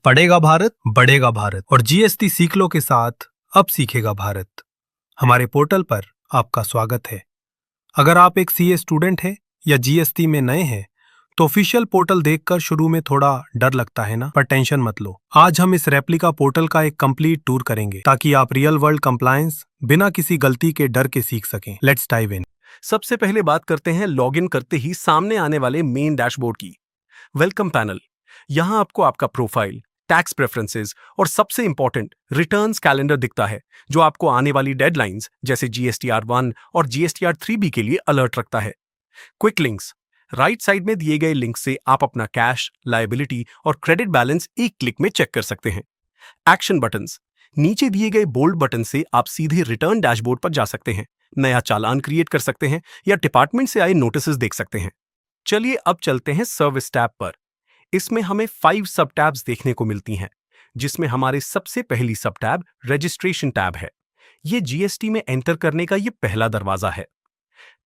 पढ़ेगा भारत, बढ़ेगा भारत और जीएसटी सीख लो के साथ अब सीखेगा भारत। हमारे पोर्टल पर आपका स्वागत है। अगर आप एक सीए स्टूडेंट हैं या जीएसटी में नए हैं तो ऑफिशियल पोर्टल देखकर शुरू में थोड़ा डर लगता है ना, पर टेंशन मत लो। आज हम इस रेप्लिका पोर्टल का एक कंप्लीट टूर करेंगे ताकि आप रियल वर्ल्ड कंप्लायंस बिना किसी गलती के डर के सीख सकें। Let's dive in. सबसे पहले बात करते हैं लॉगिन करते ही सामने आने वाले मेन डैशबोर्ड की। Welcome panel. यहां आपको आपका प्रोफाइल, टैक्स प्रेफरेंसेस और सबसे इंपॉर्टेंट रिटर्न्स कैलेंडर दिखता है, जो आपको आने वाली डेडलाइंस जैसे जीएसटीआर 1 और जीएसटीआर 3B के लिए अलर्ट रखता है। Quick links. राइट साइड में दिए गए लिंक से आप अपना कैश, लायबिलिटी और क्रेडिट बैलेंस एक क्लिक में चेक कर सकते हैं। Action buttons. नीचे दिए गए बोल्ड बटन से आप सीधे रिटर्न डैशबोर्ड पर जा सकते हैं, नया चालान क्रिएट कर सकते हैं या डिपार्टमेंट से आए नोटिसेस देख सकते हैं। चलिए अब चलते हैं सर्विस टैब पर। इसमें हमें 5 सब टैब्स देखने को मिलती हैं, जिसमें हमारे सबसे पहली सब टैब रजिस्ट्रेशन टैब है। ये जीएसटी में एंटर करने का ये पहला दरवाजा है।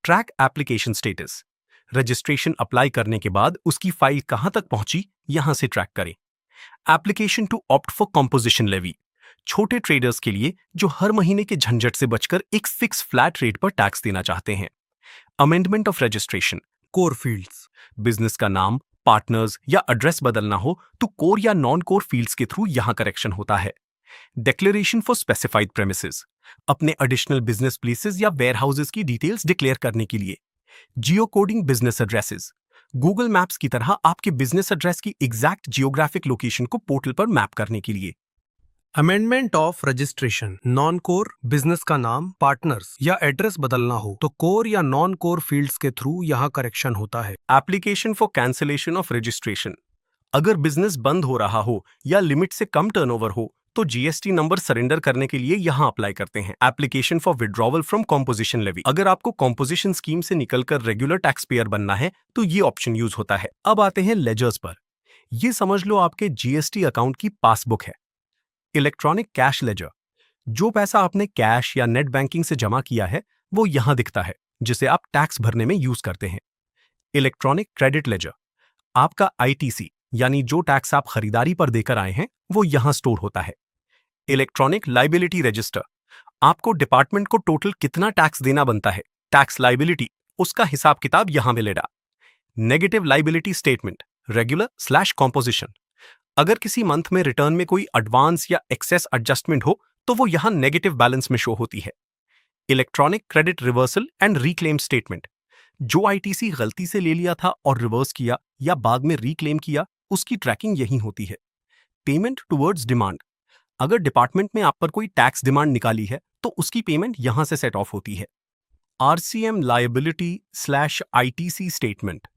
Track application status. Registration apply करने के बाद उसकी फाइल कहां तक पहुंची, यहां से ट्रैक करें। Application to opt for composition levy. छोटे ट्रेडर्स के लिए जो हर महीने के झंझट से बचकर एक फिक्स फ्लैट रेट पर टैक्स देना चाहते हैं। Amendment of registration. Core fields. Business का नाम, पार्टनर्स या एड्रेस बदलना हो तो कोर या नॉन कोर फील्ड्स के थ्रू यहां करेक्शन होता है। Declaration for specified premises. अपने एडिशनल बिजनेस प्लेसेस या वेयर हाउसेस की डिटेल्स डिक्लेयर करने के लिए। Geo coding business addresses. Google maps की तरह आपके बिजनेस एड्रेस की एग्जैक्ट जियोग्राफिक लोकेशन को पोर्टल पर मैप करने के लिए। Amendment of registration. Non core, business का नाम, पार्टनर्स या एड्रेस बदलना हो तो कोर या नॉन कोर फील्ड्स के थ्रू यहाँ करेक्शन होता है। Application for cancellation of registration. अगर बिजनेस बंद हो रहा हो या लिमिट से कम टर्नओवर हो तो जीएसटी नंबर सरेंडर करने के लिए यहां अप्लाई करते हैं। Application for withdrawal from composition levy. अगर आपको कॉम्पोजिशन स्कीम से निकलकर रेगुलर टैक्स पेयर बनना है तो ये ऑप्शन यूज होता है। अब आते हैं लेजर्स पर। ये समझ लो आपके जीएसटी अकाउंट की पासबुक है। Electronic cash ledger. जो पैसा आपने कैश या नेट बैंकिंग से जमा किया है वो यहां दिखता है, जिसे आप टैक्स भरने में यूज करते हैं। Electronic credit ledger. आपका आईटीसी यानी जो टैक्स आप खरीदारी पर देकर आए हैं वो यहां स्टोर होता है। Electronic liability register. आपको डिपार्टमेंट को टोटल कितना टैक्स देना बनता है, टैक्स लाइबिलिटी, उसका हिसाब किताब यहां मिलेगा। Negative liability statement, regular composition. अगर किसी मंथ में रिटर्न में कोई एडवांस या एक्सेस एडजस्टमेंट हो तो वो यहां नेगेटिव बैलेंस में शो होती है। Electronic credit reversal and reclaim statement. जो आईटीसी गलती से ले लिया था और रिवर्स किया या बाद में रिक्लेम किया, उसकी ट्रैकिंग यही होती है। Payment towards demand. अगर डिपार्टमेंट में आप पर कोई टैक्स डिमांड निकाली है तो उसकी पेमेंट यहां से सेट ऑफ होती है। RCM liability ITC statement.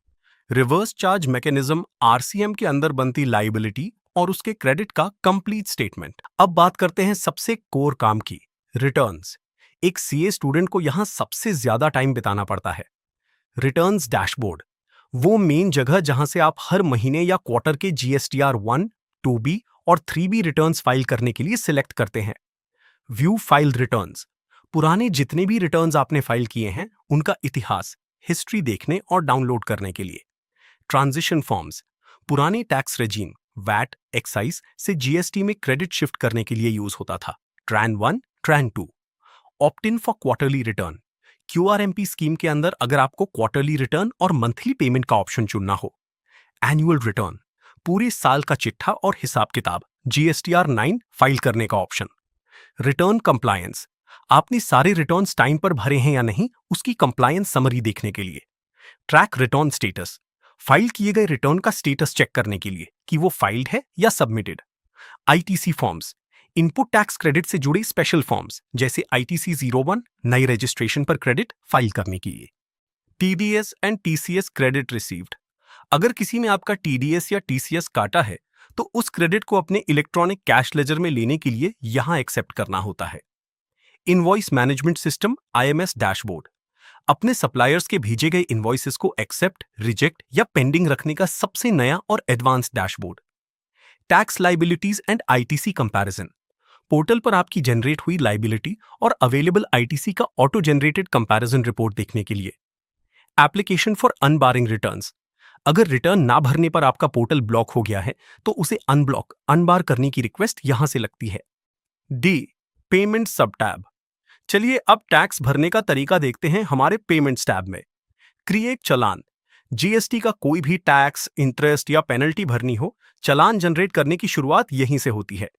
Reverse charge mechanism RCM के अंदर बनती लायबिलिटी और उसके क्रेडिट का कंप्लीट स्टेटमेंट। अब बात करते हैं सबसे कोर काम की, रिटर्न्स। एक सीए स्टूडेंट को यहां सबसे ज्यादा टाइम बिताना पड़ता है। रिटर्न्स डैशबोर्ड, वो मेन जगह जहां से आप हर महीने या क्वार्टर के जीएसटीआर 1, 2B और 3B रिटर्न्स फाइल करने के लिए सिलेक्ट करते हैं। View file returns. पुराने जितने भी रिटर्न्स आपने फाइल किए हैं उनका इतिहास, हिस्ट्री देखने और डाउनलोड करने के लिए। Transition forms. पुराने टैक्स रेजीम वैट, एक्साइज से जीएसटी में क्रेडिट शिफ्ट करने के लिए यूज होता था। Train 1, train 2। Opt in for quarterly return. QRMP scheme के अंदर अगर आपको क्वार्टरली रिटर्न और मंथली पेमेंट का ऑप्शन चुनना हो। एनुअल रिटर्न, पूरे साल का चिट्ठा और हिसाब किताब, जीएसटीआर 9 फाइल करने का ऑप्शन। रिटर्न कंप्लायंस, आपने सारे रिटर्न्स टाइम पर भरे हैं या नहीं उसकी कंप्लायंस समरी देखने के लिए। ट्रैक रिटर्न स्टेटस, फाइल किए गए रिटर्न का स्टेटस चेक करने के लिए कि वो फाइल्ड है या submitted. ITC forms, input tax credit से जुड़े स्पेशल फॉर्म्स जैसे आईटीसी 01 नई रजिस्ट्रेशन पर क्रेडिट फाइल करने के लिए। TDS and TCS credit received. अगर किसी में आपका टीडीएस या टीसीएस काटा है तो उस क्रेडिट को अपने इलेक्ट्रॉनिक कैश लेजर में लेने के लिए यहां एक्सेप्ट करना होता है। Invoice management system IMS dashboard, अपने सप्लायर्स के भेजे गए इनवॉइसेस को एक्सेप्ट, रिजेक्ट या पेंडिंग रखने का सबसे नया और advance dashboard. Tax liabilities and ITC comparison. Portal पर आपकी जनरेट हुई लाइबिलिटी और अवेलेबल आईटीसी का ऑटो जनरेटेड कंपैरिजन रिपोर्ट देखने के लिए। Application for unbarring returns. अगर रिटर्न ना भरने पर आपका पोर्टल ब्लॉक हो गया है तो उसे अनबार करने की रिक्वेस्ट यहां से लगती है। डी, पेमेंट सब टैब। चलिए अब टैक्स भरने का तरीका देखते हैं हमारे पेमेंट्स टैब में। क्रिएट चालान। जीएसटी का कोई भी टैक्स, इंटरेस्ट या पेनल्टी भरनी हो, चालान जनरेट करने की शुरुआत यहीं से होती है।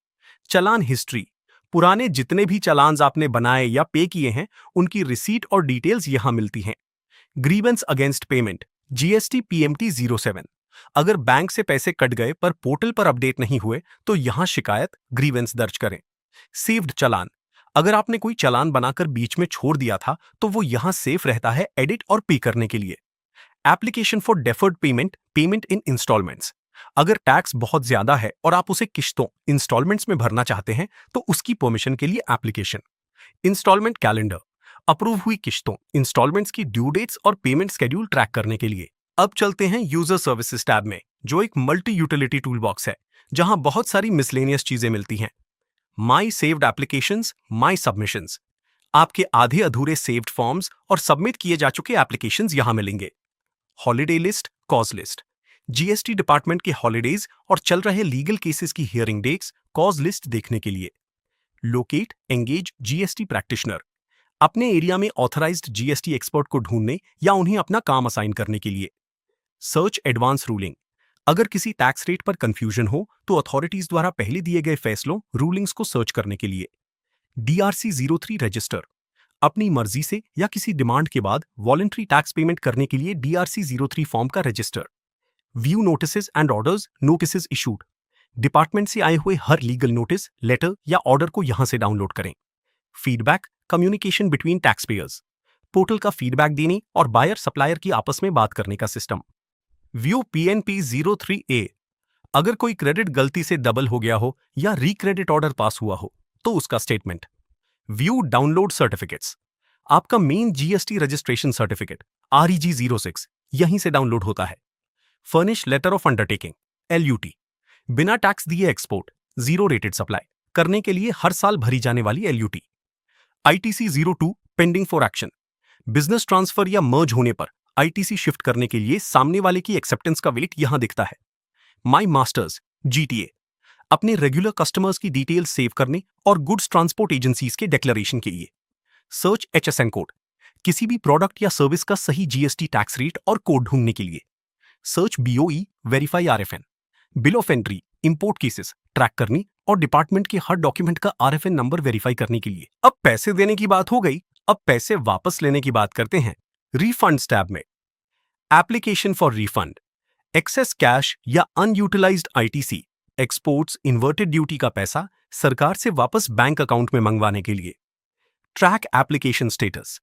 चालान हिस्ट्री। पुराने जितने भी चालान्स आपने बनाए या पे किए हैं, उनकी रिसीट और डिटेल्स यहां मिलती हैं। Grievance against payment, GST PMT 07। अगर बैंक से पैसे कट गए पर पोर्टल पर अपडेट नहीं हुए तो यहां शिकायत ग्रीवेंस दर्ज करें। सेव्ड चालान। अगर आपने कोई चालान बनाकर बीच में छोड़ दिया था तो वो यहां सेफ रहता है एडिट और पे करने के लिए। Application for deferred payment, payment in installments. अगर टैक्स बहुत ज्यादा है और आप उसे किश्तों, इंस्टॉलमेंट्स में भरना चाहते हैं तो उसकी परमिशन के लिए एप्लीकेशन। Instalment calendar. अप्रूव हुई किश्तों, इंस्टॉलमेंट्स की ड्यू डेट्स और पेमेंट शेड्यूल ट्रैक करने के लिए। अब चलते हैं यूजर सर्विसेज टैब में, जो एक मल्टी यूटिलिटी टूल बॉक्स है जहां बहुत सारी मिसलेनियस चीजें मिलती हैं। माई सेव्ड एप्लीकेशंस, माई सबमिशंस। आपके आधे अधूरे सेव्ड फॉर्म्स और सबमिट किए जा चुके एप्लीकेशंस यहां मिलेंगे। Holiday list, cause list. GST department के हॉलिडेज और चल रहे लीगल केसेस की हियरिंग डेट्स, कॉज लिस्ट देखने के लिए। Locate, engage GST practitioner. अपने एरिया में ऑथराइज्ड जीएसटी एक्सपर्ट को ढूंढने या उन्हें अपना काम असाइन करने के लिए। Search advance ruling. अगर किसी टैक्स रेट पर कंफ्यूजन हो तो अथॉरिटीज द्वारा पहले दिए गए फैसलों, रूलिंग्स को सर्च करने के लिए। DRC 03 register. अपनी मर्जी से या किसी डिमांड के बाद वॉलंटरी टैक्स पेमेंट करने के लिए DRC 03 फॉर्म का register. View notices and orders, notices issued. Department से आए हुए हर लीगल नोटिस, लेटर या ऑर्डर को यहां से डाउनलोड करें। Feedback, communication between tax payers. Portal का फीडबैक देने और बायर सप्लायर की आपस में बात करने का सिस्टम। View PNP 03A। अगर कोई क्रेडिट गलती से डबल हो गया हो या रीक्रेडिट ऑर्डर पास हुआ हो तो उसका स्टेटमेंट। View download certificates. आपका main GST registration certificate REG 06 यहीं से डाउनलोड होता है। Furnish letter of undertaking, LUT। बिना टैक्स दिए एक्सपोर्ट, जीरो रेटेड सप्लाई करने के लिए हर साल भरी जाने वाली LUT। ITC 02 pending for action. Business transfer या मर्ज होने पर ITC शिफ्ट करने के लिए सामने वाले की एक्सेप्टेंस का वेट यहां दिखता है। My masters, GTA। अपने रेगुलर कस्टमर्स की डिटेल्स सेव करने और गुड्स ट्रांसपोर्ट एजेंसीज के डिक्लेरेशन के लिए। Search HSN code. किसी भी प्रोडक्ट या सर्विस का सही जीएसटी टैक्स रेट और कोड ढूंढने के लिए। Search BOE, verify RFN। Bill of entry, import cases track करने और डिपार्टमेंट के हर डॉक्यूमेंट का RFN नंबर वेरीफाई करने के लिए। अब पैसे देने की बात हो गई, अब पैसे वापस लेने की बात करते हैं। रिफंड्स टैब में। Application for refund. Excess cash या unutilized ITC, exports inverted duty का पैसा सरकार से वापस बैंक अकाउंट में मंगवाने के लिए। Track application status.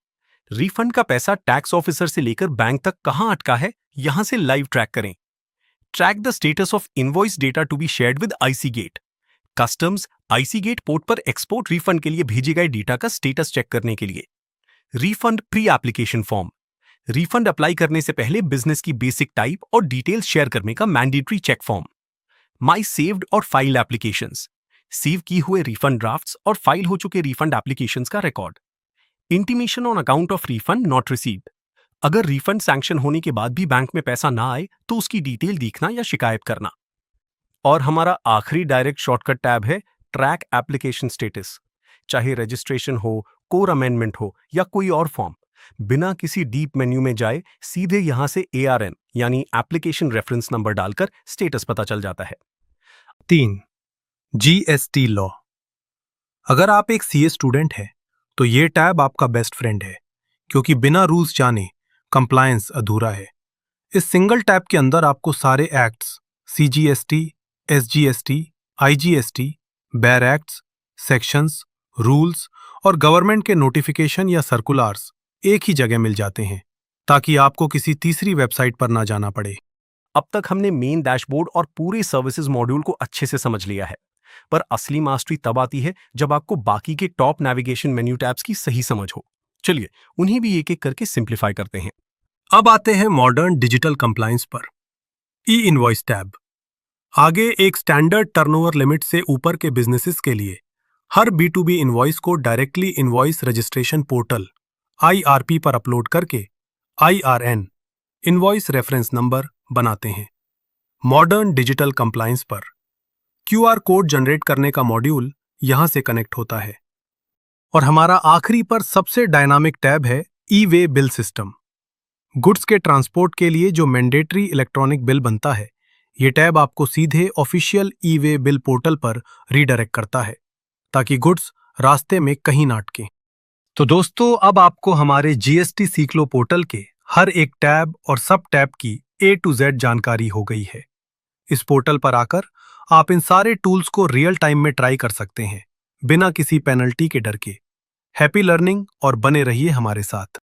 रिफंड का पैसा टैक्स ऑफिसर से लेकर बैंक तक कहां अटका है, यहां से लाइव ट्रैक करें। Track the status of invoice data to be shared with IC gate. Customs IC gate port पर एक्सपोर्ट रिफंड के लिए भेजे गए डेटा का स्टेटस चेक करने के लिए। Refund pre application form. Refund apply करने से पहले बिजनेस की बेसिक टाइप और डिटेल्स शेयर करने का मैंडेटरी चेक फॉर्म। माई सेव्ड और फाइल एप्लीकेशंस। सेव किए हुए रिफंड ड्राफ्ट्स और फाइल हो चुके रिफंड एप्लीकेशंस का record. Intimation on account of refund not received. अगर रिफंड सैंक्शन होने के बाद भी बैंक में पैसा ना आए तो उसकी डिटेल देखना या शिकायत करना। और हमारा आखिरी डायरेक्ट शॉर्टकट टैब है ट्रैक एप्लीकेशन स्टेटस। चाहे रजिस्ट्रेशन हो, कोर अमेंडमेंट हो या कोई और फॉर्म, बिना किसी डीप मेन्यू में जाए सीधे यहां से ARN यानी एप्लीकेशन रेफरेंस नंबर डालकर स्टेटस पता चल जाता है। 3. GST law. अगर आप एक CA स्टूडेंट हैं तो ये टैब आपका बेस्ट फ्रेंड है, क्योंकि बिना रूल्स जाने कंप्लायंस अधूरा है। इस सिंगल टैब के अंदर आपको सारे acts, CGST, SGST, IGST, bear acts, sections, rules और गवर्नमेंट के नोटिफिकेशन या सर्कुलर्स एक ही जगह मिल जाते हैं, ताकि आपको किसी तीसरी वेबसाइट पर ना जाना पड़े। अब तक हमने मेन डैशबोर्ड और पूरे सर्विसेज मॉड्यूल को अच्छे से समझ लिया है, पर असली मास्टरी तब आती है जब आपको बाकी के टॉप नेविगेशन मेन्यू टैब्स की सही समझ हो। चलिए उन्हें भी एक एक करके सिंप्लीफाई करते हैं। अब आते हैं मॉडर्न डिजिटल कंप्लायंस पर। E-इनवॉइस टैब। आगे एक स्टैंडर्ड टर्नओवर लिमिट से ऊपर के बिजनेसेस के लिए हर B2B इनवॉइस को directly invoice registration portal IRP पर अपलोड करके IRN, इनवॉइस रेफरेंस नंबर बनाते हैं। मॉडर्न डिजिटल कंप्लायंस पर क्यूआर कोड जनरेट करने का मॉड्यूल यहां से कनेक्ट होता है। और हमारा आखिरी पर सबसे डायनामिक टैब है ई वे बिल सिस्टम। गुड्स के ट्रांसपोर्ट के लिए जो मैंडेटरी इलेक्ट्रॉनिक बिल बनता है, ये टैब आपको सीधे ऑफिशियल ई वे बिल पोर्टल पर रीडायरेक्ट करता है ताकि गुड्स रास्ते में कहीं ना अटकें। तो दोस्तों, अब आपको हमारे जीएसटी सीख लो पोर्टल के हर एक टैब और सब टैब की A to Z जानकारी हो गई है। इस पोर्टल पर आकर आप इन सारे टूल्स को रियल टाइम में ट्राई कर सकते हैं, बिना किसी पेनल्टी के डर के। हैप्पी लर्निंग और बने रहिए हमारे साथ।